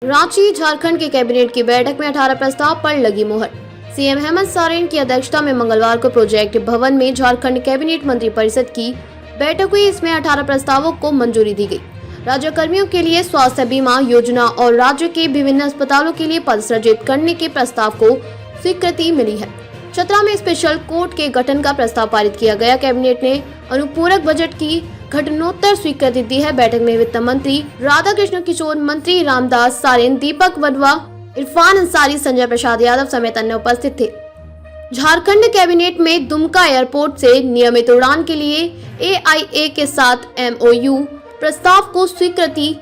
रांची झारखंड के कैबिनेट की बैठक में 18 प्रस्ताव पर लगी मोहर। सीएम हेमंत सोरेन की अध्यक्षता में मंगलवार को प्रोजेक्ट भवन में झारखंड कैबिनेट मंत्री परिषद की बैठक हुई। इसमें 18 प्रस्तावों को मंजूरी दी गई। राज्य कर्मियों के लिए स्वास्थ्य बीमा योजना और राज्य के विभिन्न अस्पतालों के लिए पद सृजित करने के प्रस्ताव को स्वीकृति मिली है। चतरा में स्पेशल कोर्ट के गठन का प्रस्ताव पारित किया गया। कैबिनेट ने अनुपूरक बजट की घटनोत्तर स्वीकृति दी है। बैठक में वित्त मंत्री राधाकृष्ण किशोर, मंत्री रामदास सारेन, दीपक वधवा, इरफान अंसारी, संजय प्रसाद यादव समेत अन्य उपस्थित थे। झारखंड कैबिनेट में दुमका एयरपोर्ट से नियमित उड़ान के लिए AIA के साथ MOU प्रस्ताव को स्वीकृति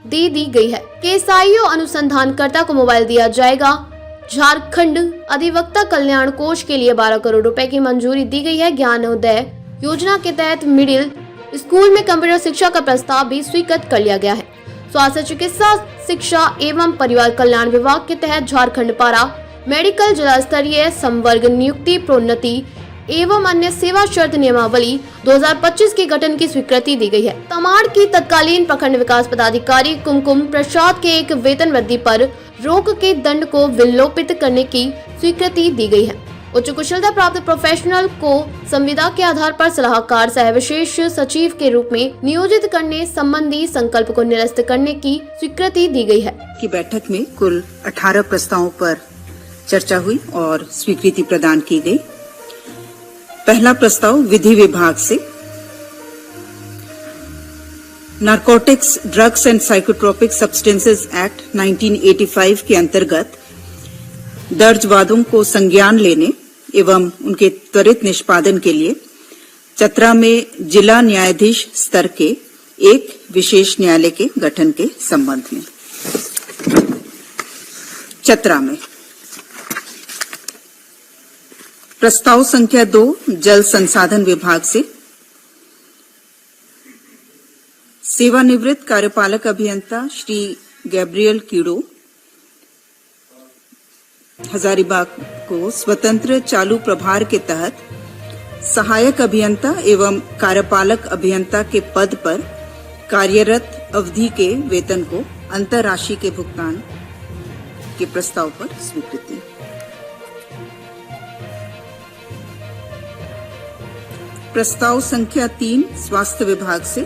दे दी गई है। KSIO अनुसंधानकर्ता को मोबाइल दिया जाएगा। झारखंड अधिवक्ता कल्याण कोष के लिए 12 करोड़ रुपए की मंजूरी दी गई है। ज्ञानोदय योजना के तहत मिडिल स्कूल में कंप्यूटर शिक्षा का प्रस्ताव भी स्वीकृत कर लिया गया है। स्वास्थ्य चिकित्सा शिक्षा एवं परिवार कल्याण विभाग के तहत झारखंड पारा मेडिकल जिला स्तरीय संवर्ग नियुक्ति प्रोन्नति एवं अन्य सेवा शर्त नियमावली 2025 के गठन की स्वीकृति दी गई है। तमाड़ की तत्कालीन प्रखंड विकास पदाधिकारी कुमकुम प्रसाद के एक वेतन वृद्धि पर रोक के दंड को विलोपित करने की स्वीकृति दी गई है। उच्च कुशलता प्राप्त प्रोफेशनल को संविदा के आधार पर सलाहकार सह विशेष सचिव के रूप में नियोजित करने संबंधी संकल्प को निरस्त करने की स्वीकृति दी गई है। की बैठक में कुल 18 प्रस्तावों पर चर्चा हुई और स्वीकृति प्रदान की गई। पहला प्रस्ताव विधि विभाग से narcotics, drugs and psychotropic substances act 1985 के अंतर्गत दर्ज वादों को संज्ञान लेने एवं उनके त्वरित निष्पादन के लिए चतरा में जिला न्यायाधीश स्तर के एक विशेष न्यायालय के गठन के संबंध में चतरा में प्रस्ताव संख्या 2 जल संसाधन विभाग से सेवानिवृत्त कार्यपालक अभियंता श्री गैब्रियल कीड़ो हजारीबाग को स्वतंत्र चालू प्रभार के तहत सहायक अभियंता एवं कार्यपालक अभियंता के पद पर कार्यरत अवधि के वेतन को अंतर राशि के भुगतान के प्रस्ताव पर स्वीकृति। प्रस्ताव संख्या 3 स्वास्थ्य विभाग से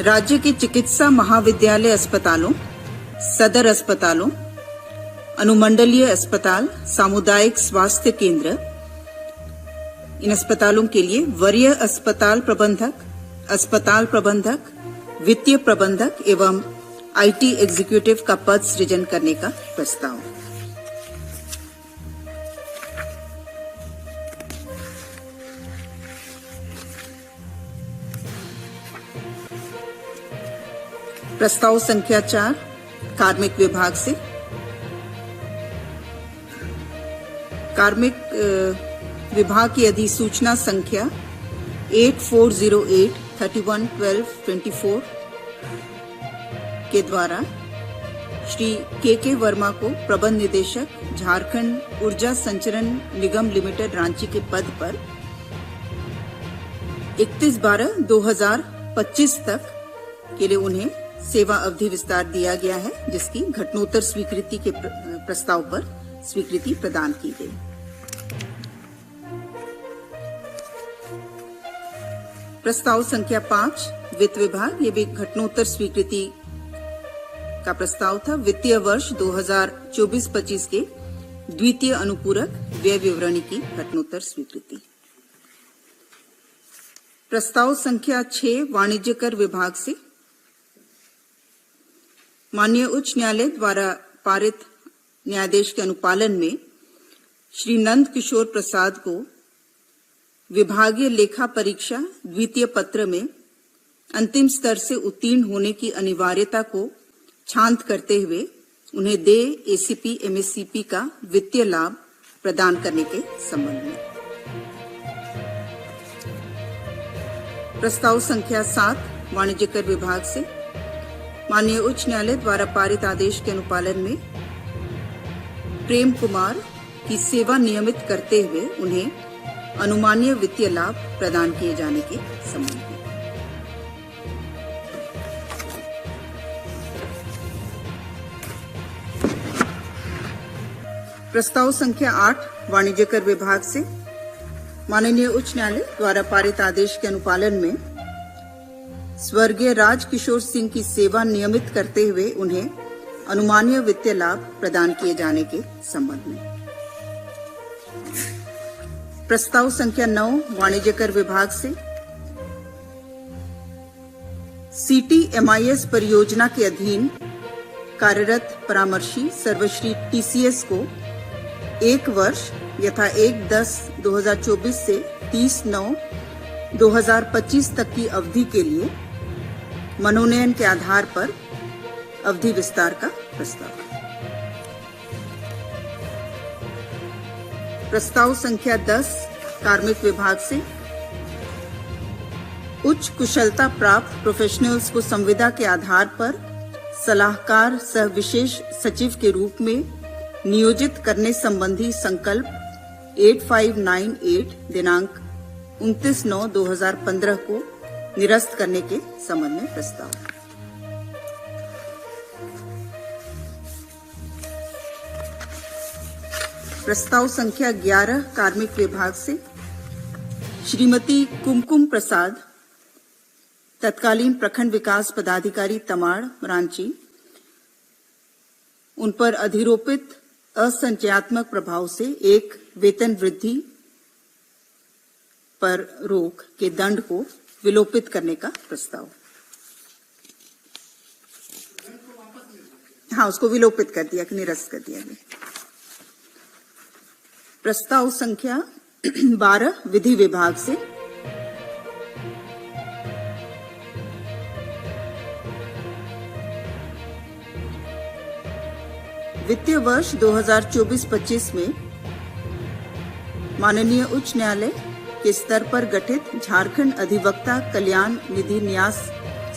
राज्य के चिकित्सा महाविद्यालय अस्पतालों, सदर अस्पतालों, अनुमंडलीय अस्पताल, सामुदायिक स्वास्थ्य केंद्र, इन अस्पतालों के लिए वरीय अस्पताल प्रबंधक, वित्तीय प्रबंधक एवं IT एग्जीक्यूटिव का पद सृजन करने का प्रस्ताव। प्रस्ताव संख्या 4 कार्मिक विभाग से कार्मिक विभाग की अधिसूचना संख्या 8408-31-12-24 के द्वारा श्री KK वर्मा को प्रबंध निदेशक झारखंड ऊर्जा संचरण निगम लिमिटेड रांची के पद पर 31/12/2025 तक के लिए उन्हें सेवा अवधि विस्तार दिया गया है, जिसकी घटनोत्तर स्वीकृति के प्रस्ताव पर स्वीकृति प्रदान की गई। प्रस्ताव संख्या 5 वित्त विभाग, ये भी घटनोत्तर स्वीकृति का प्रस्ताव था। वित्तीय वर्ष 2024-25 के द्वितीय अनुपूरक व्यय विवरणी की घटनोत्तर स्वीकृति। प्रस्ताव संख्या 6 वाणिज्य कर विभाग से माननीय उच्च न्यायालय द्वारा पारित न्यायादेश के अनुपालन में श्री नंद किशोर प्रसाद को विभागीय लेखा परीक्षा द्वितीय पत्र में अंतिम स्तर से उत्तीर्ण होने की अनिवार्यता को शांत करते हुए उन्हें देय ACP MSCP का वित्तीय लाभ प्रदान करने के संबंध में। प्रस्ताव संख्या 7 वाणिज्य कर विभाग से माननीय उच्च न्यायालय द्वारा पारित आदेश के अनुपालन में प्रेम कुमार की सेवा नियमित करते हुए उन्हें अनुमानीय वित्तीय लाभ प्रदान किए जाने के संबंध में। प्रस्ताव संख्या 8 वाणिज्य कर विभाग से माननीय उच्च न्यायालय द्वारा पारित आदेश के अनुपालन में स्वर्गीय राजकिशोर सिंह की सेवा नियमित करते हुए उन्हें अनुमानीय वित्तीय लाभ प्रदान किए जाने के संबंध में। प्रस्ताव संख्या 9 वाणिज्य कर विभाग से CTMIS परियोजना के अधीन कार्यरत परामर्शी सर्वश्री TCS को 1 वर्ष यथा 1/10/2024 से 30/9/2025 तक की अवधि के लिए मनोनयन के आधार पर अवधि विस्तार का प्रस्ताव। प्रस्ताव संख्या 10 कार्मिक विभाग से उच्च कुशलता प्राप्त प्रोफेशनल्स को संविदा के आधार पर सलाहकार सह विशेष सचिव के रूप में नियोजित करने संबंधी संकल्प 8598 दिनांक 29/9/2015 को निरस्त करने के संबंध में प्रस्ताव। प्रस्ताव संख्या 11 कार्मिक विभाग से श्रीमती कुमकुम प्रसाद तत्कालीन प्रखंड विकास पदाधिकारी तमाड़ रांची, उन पर अधिरोपित असंचयात्मक प्रभाव से एक वेतन वृद्धि पर रोक के दंड को विलोपित करने का प्रस्ताव। हाँ, उसको विलोपित कर दिया कि निरस्त कर दिया गया। प्रस्ताव संख्या 12 विधि विभाग से वित्तीय वर्ष 2024-25 में माननीय उच्च न्यायालय के स्तर पर गठित झारखंड अधिवक्ता कल्याण निधि न्यास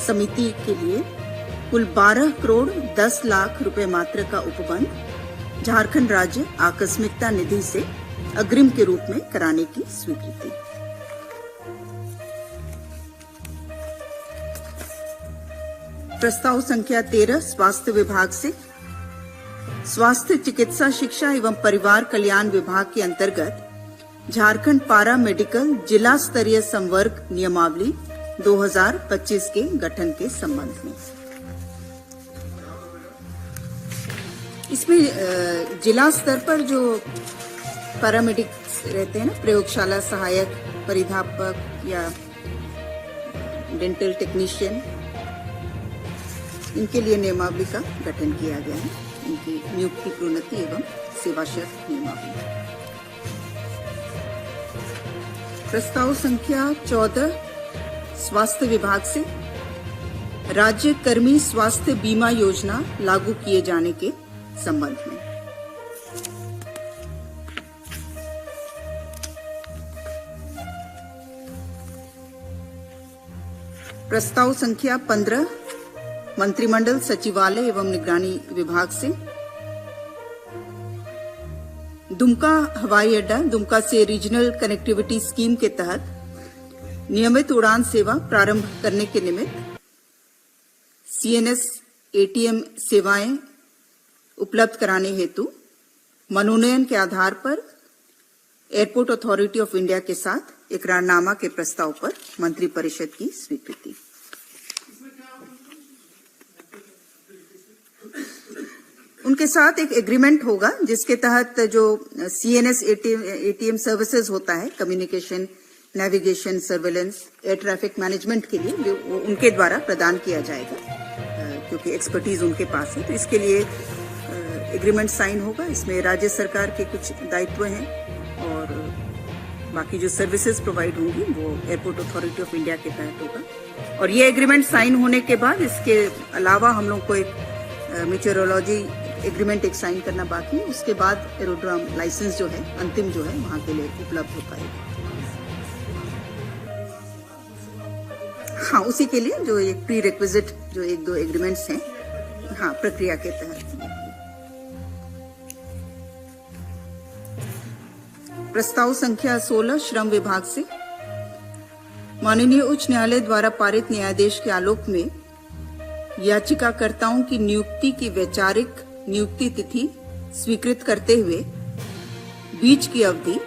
समिति के लिए कुल 12 करोड़ 10 लाख रुपए मात्र का उपबंध झारखंड राज्य आकस्मिकता निधि से अग्रिम के रूप में कराने की स्वीकृति। प्रस्ताव संख्या 13 स्वास्थ्य विभाग से स्वास्थ्य चिकित्सा शिक्षा एवं परिवार कल्याण विभाग के अंतर्गत झारखंड पारा मेडिकल जिला स्तरीय संवर्ग नियमावली 2025 के गठन के संबंध में। इसमें जिला स्तर पर जो पैरामेडिक्स रहते हैं ना, प्रयोगशाला सहायक, परिधापक या डेंटल टेक्नीशियन, इनके लिए नियमावली का गठन किया गया है। इनकी नियुक्ति, प्रोन्नति एवं सेवा शर्त नियमावली। प्रस्ताव संख्या 14 स्वास्थ्य विभाग से राज्य कर्मी स्वास्थ्य बीमा योजना लागू किए जाने के संबंध में। प्रस्ताव संख्या 15 मंत्रिमंडल सचिवालय एवं निगरानी विभाग से दुमका हवाई अड्डा दुमका से रीजनल कनेक्टिविटी स्कीम के तहत नियमित उड़ान सेवा प्रारंभ करने के निमित्त CNS ATM सेवाएं उपलब्ध कराने हेतु मनोनयन के आधार पर एयरपोर्ट अथॉरिटी ऑफ इंडिया के साथ इकरारनामा के प्रस्ताव पर मंत्रिपरिषद की स्वीकृति। उनके साथ एक एग्रीमेंट होगा जिसके तहत जो CNS ATM सर्विसेज होता है, communication, navigation, surveillance, air traffic management के लिए जो उनके द्वारा प्रदान किया जाएगा, क्योंकि एक्सपर्टीज उनके पास है। तो इसके लिए एग्रीमेंट साइन होगा। इसमें राज्य सरकार के कुछ दायित्व हैं और बाकी जो सर्विसेज प्रोवाइड होंगी वो एयरपोर्ट अथॉरिटी ऑफ इंडिया के तहत होगा। और ये एग्रीमेंट साइन होने के बाद इसके अलावा हम लोग को एक मेट्रोलॉजी एग्रीमेंट एक साइन करना बाकी है। उसके बाद एरोड्रोम लाइसेंस जो है अंतिम जो है वहां के लिए उपलब्ध हो पाएगा। हाँ, उसी के लिए जो एक प्री रिक्विजिट जो 1-2 एग्रीमेंट्स हैं, हाँ, प्रक्रिया के तहत। प्रस्ताव संख्या 16 श्रम विभाग से माननीय उच्च न्यायालय द्वारा पारित न्यायादेश के आलोक में याचिकाकर्ताओं की नियुक्ति की वैचारिक नियुक्ति तिथि स्वीकृत करते हुए बीच की अवधि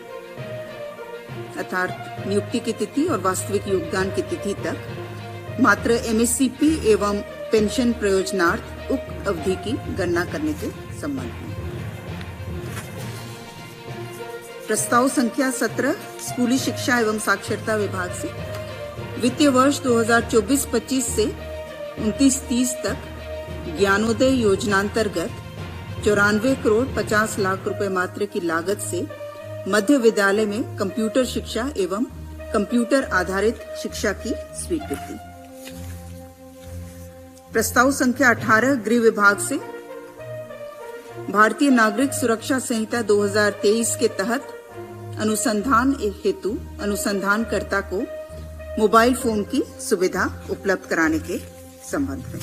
अर्थात नियुक्ति की तिथि और वास्तविक योगदान की तिथि तक मात्र एमएससीपी एवं पेंशन प्रयोजनार्थ उक्त अवधि की गणना करने के संबंध में। प्रस्ताव संख्या 17 स्कूली शिक्षा एवं साक्षरता विभाग से वित्तीय वर्ष 2024-25 से 29-30 तक ज्ञानोदय योजनांतर्गत 94 करोड़ 50 लाख रुपए मात्र की लागत से मध्य विद्यालय में कंप्यूटर शिक्षा एवं कंप्यूटर आधारित शिक्षा की स्वीकृति। प्रस्ताव संख्या 18 गृह विभाग से भारतीय नागरिक सुरक्षा संहिता 2023 के तहत अनुसंधान हेतु अनुसंधानकर्ता को मोबाइल फोन की सुविधा उपलब्ध कराने के संबंध में।